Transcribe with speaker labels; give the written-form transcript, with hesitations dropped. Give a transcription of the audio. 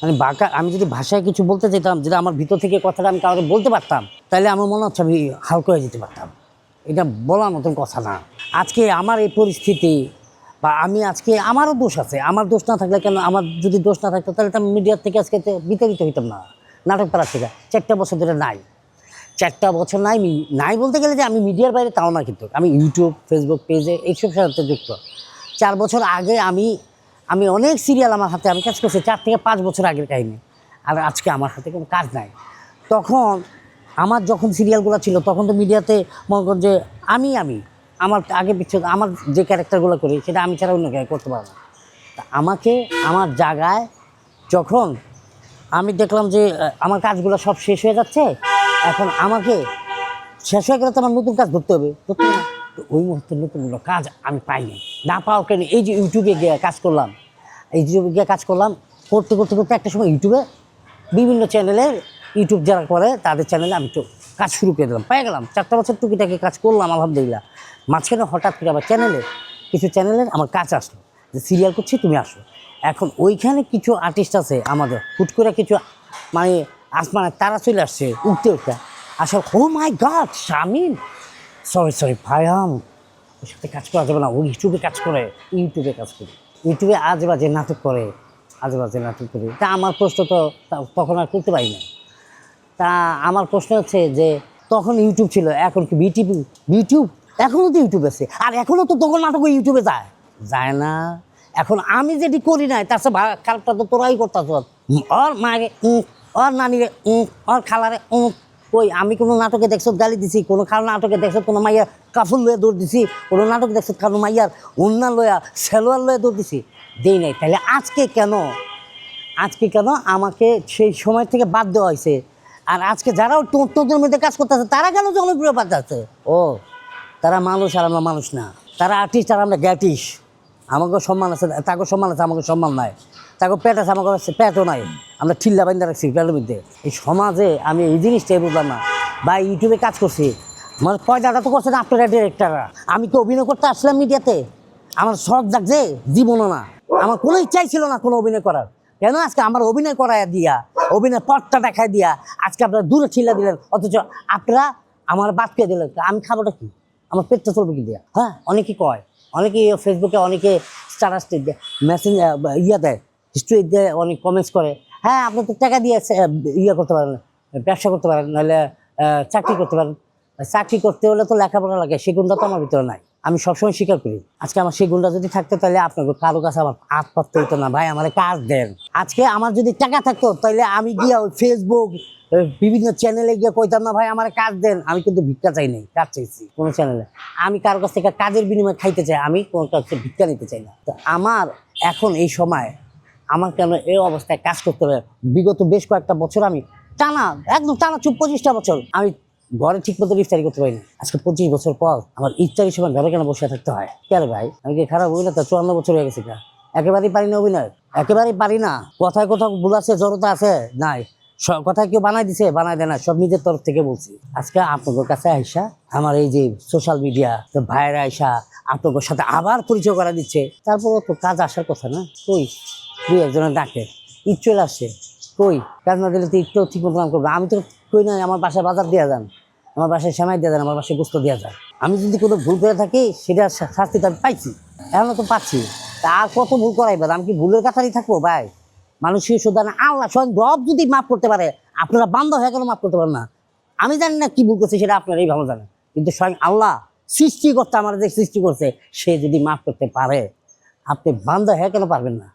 Speaker 1: মানে বাঁকা, আমি যদি ভাষায় কিছু বলতে চাইতাম, যেটা আমার ভিতর থেকে কথাটা আমি কাউকে বলতে পারতাম, তাহলে আমার মনে হচ্ছে আমি হালকা হয়ে যেতে পারতাম। এটা বলার মতন কথা না। আজকে আমার এই পরিস্থিতি, বা আমি আজকে, আমারও দোষ আছে। আমার দোষ না থাকলে কেন, আমার যদি দোষ না থাকতো তাহলে তো আমি মিডিয়ার থেকে আজকে বিতাড়িত হইতাম না, নাটক পাড়ার থেকে। 4টা বছর ধরে নাই, 4টা বছর নাই। নাই বলতে গেলে যে আমি মিডিয়ার বাইরে তাও না, কিন্তু আমি ইউটিউব, ফেসবুক পেজে এইসব সাথে যুক্ত। 4 বছর আগে আমি আমি অনেক সিরিয়াল আমার হাতে আমি কাজ করছি, 4 থেকে 5 বছর আগের কাহিনী। আর আজকে আমার হাতে কোনো কাজ নাই। তখন আমার যখন সিরিয়ালগুলো ছিল তখন তো মিডিয়াতে মনে করেন যে আমি আমার আগে পিছনে আমার যে ক্যারেক্টারগুলো করি সেটা আমি ছাড়া অন্য কেউ করতে পারবো না। তা আমাকে আমার জায়গায় যখন আমি দেখলাম যে আমার কাজগুলো সব শেষ হয়ে যাচ্ছে, এখন আমাকে শেষ হয়ে গেলে তো আমার নতুন কাজ ধরতে হবে, ধরতে হবে না? তো ওই মুহূর্তে নতুনগুলো কাজ আমি পাইনি, না পাওয়া কেন, এই যে ইউটিউবে গিয়ে কাজ করলাম, ইউটিউবে গিয়ে কাজ করলাম, করতে করতে করতে একটা সময় ইউটিউবে বিভিন্ন চ্যানেলের, ইউটিউব যারা করে তাদের চ্যানেলে আমি তো কাজ শুরু করে দিলাম, পেয়ে গেলাম। 4টা বছর টুকিটাকি কাজ করলাম আলহামদুলিল্লাহ। মাঝখানে হঠাৎ করে আবার কিছু চ্যানেলের আমার কাজ আসলো যে সিরিয়াল করছি, তুমি আসো। এখন ওইখানে কিছু আর্টিস্ট আছে আমাদের, হুট করে কিছু মানে আসমানে তারা চলে আসছে উঠতে উঠতে, আসলে ও মাই গড শামিম, সরি ভাইয়াম, ওর সাথে কাজ করা যাবে না, ও ইউটিউবে কাজ করে, ইউটিউবে কাজ করে, ইউটিউবে আজে বাজে নাটক করে, আজে বাজে নাটক করে। তা আমার প্রশ্ন তো তখন আর করতে পারি না। তা আমার প্রশ্ন হচ্ছে যে তখন ইউটিউব ছিল, এখন কি বিটিভি, ইউটিউব, এখনও তো ইউটিউব আছে, আর এখনও তো তখন নাটক ইউটিউবে যায়, যায় না? এখন আমি যেটি করি নাই তার সাথে খারাপটা তো তোরাই করতাস, ওর মাকে ওর নানিরে ওর খালারে কই, আমি কোনো নাটকে দেখছো গালি দিছি, কোনো খাল নাটকে দেখছো কোনো মাইয়ার কাফুল লয়ে দৌড় দিছি, কোনো নাটকে দেখছো কোনো মাইয়ার অন্যা লয়া সেলোয়ার লয়ে দৌড় দিছি, দেই নাই। তাহলে আজকে কেন আমাকে সেই সময় থেকে বাদ দেওয়া হয়েছে? আর আজকে যারাও তোদের মধ্যে কাজ করতেছে তারা কেন জনপ্রিয় পাচ্ছে? ও, তারা মানুষ আর আমরা মানুষ না, তারা আর্টিস্ট আর আমরা গ্যাটিস। আমাকেও সম্মান আছে, তাকেও সম্মান আছে, আমাকে সম্মান নাই। তাকে পেট আছে, আমাকে পেটও নাই, আমরা ঠিল্লা বাইন্দা রাখছি পেটের মধ্যে। এই সমাজে আমি এই জিনিসটাই বুঝলাম না। বা ইউটিউবে কাজ করছি, মানে পয়দাটা তো করছে না আপনারা ডিরেক্টররা। আমি তো অভিনয় করতে আসলাম মিডিয়াতে, আমার শখ জাগছে জীবনও না, আমার কোনো ইচ্ছাই ছিল না কোনো অভিনয় করার। কেন আজকে আমার অভিনয় করাইয়া দিয়া, অভিনয় পথটা দেখাই দিয়া আজকে আপনারা দূরে ঠিলা দিলেন, অথচ আপনারা আমার বাদকে দিলেন। আমি খাবোটা কি? আমার পেটটা চলবে কি দিয়া? হ্যাঁ, অনেকে কয়, অনেকে ফেসবুকে অনেকে স্ট্যাটাস দেয়, মেসেঞ্জ ইয়া দেয়, হিস্ট্রি দিয়ে অনেক কমেন্টস করে, হ্যাঁ আপনি তো টাকা দিয়ে ইয়ে করতে পারেন, ব্যবসা করতে পারেন, নাহলে চাকরি করতে পারেন। চাকরি করতে হলে তো লেখাপড়া লাগে, সেই গুণটা তো আমার ভিতরে নাই। আমি সবসময় স্বীকার করি, আজকে আমার সেই গুণটা যদি থাকতো তাহলে আপনাকে কারো কাছে আমার হাত পাততে হইতো না, ভাই আমার কাজ দেন। আজকে আমার যদি টাকা থাকতো তাহলে আমি গিয়ে ওই ফেসবুক বিভিন্ন চ্যানেলে গিয়ে কইতাম না ভাই আমার কাজ দেন। আমি কিন্তু ভিক্ষা চাই নাই, কাজ চাইছি কোনো চ্যানেলে। আমি কারো কাছ থেকে কাজের বিনিময়ে খাইতে চাই, আমি কোনো কাছ থেকে ভিক্ষা নিতে চাই না। তো আমার এখন এই সময় আমার কেন এই অবস্থায় কাজ করতে হবে? বিগত বেশ কয়েকটা বছর আমি টানা, একদম টানা 25টা বছর আমি ঘরে ঠিক মতো ইফতারি করতে পারি না। আজকে 25 বছর পর আমার ইফতারির সময় ঘরে কেন বসে থাকতে হয়? কেন ভাই, আমি কি খারাপ অভিনেতা? 54 বছর হয়ে গেছে, একেবারেই পারি না অভিনয়, একেবারেই পারি না। কোথায় কোথাও ভুল আছে, জড়তা আছে, নাই কথায় কেউ বানাই দিছে, বানাই দেয় না, সব নিজের তরফ থেকে বলছি। আজকে আপনাদের কাছে আইসা আমার এই যে সোশ্যাল মিডিয়া ভাইয়েরা আইসা আপনাদের সাথে আবার পরিচয় করা দিচ্ছে, তারপরও তো কাজ আসার কথা না? কই, দুই একজনের ডাকে ঈদ চলে আসছে, কই কাজ না দিলে তো ঈদটাও ঠিক মতো নাম করবো। আমি তো কই না আমার বাসায় বাজার দেওয়া যান, আমার বাসায় সেমাই দেওয়া যান, আমার বাসায় গোস্ত দেওয়া যায়। আমি যদি কোনো ভুল করে থাকি সেটার শাস্তি তো আমি পাইছি, এখনও তো পাচ্ছি। তা আর কত ভুল করাইবেন? আমি কি ভুলের কাছারই থাকবো ভাই? মানুষের শুধু না, আল্লাহ স্বয়ং রব যদি মাফ করতে পারে, আপনারা বান্ধব হয়ে কেন মাফ করতে পারেন না? আমি জানি না কি ভুল করছে, সেটা আপনারাই ভালো জানেন, কিন্তু স্বয়ং আল্লাহ সৃষ্টিকর্তা আমার যে সৃষ্টি করছে সে যদি মাফ করতে পারে, আপনি বান্ধব হয়ে কেন পারবেন না?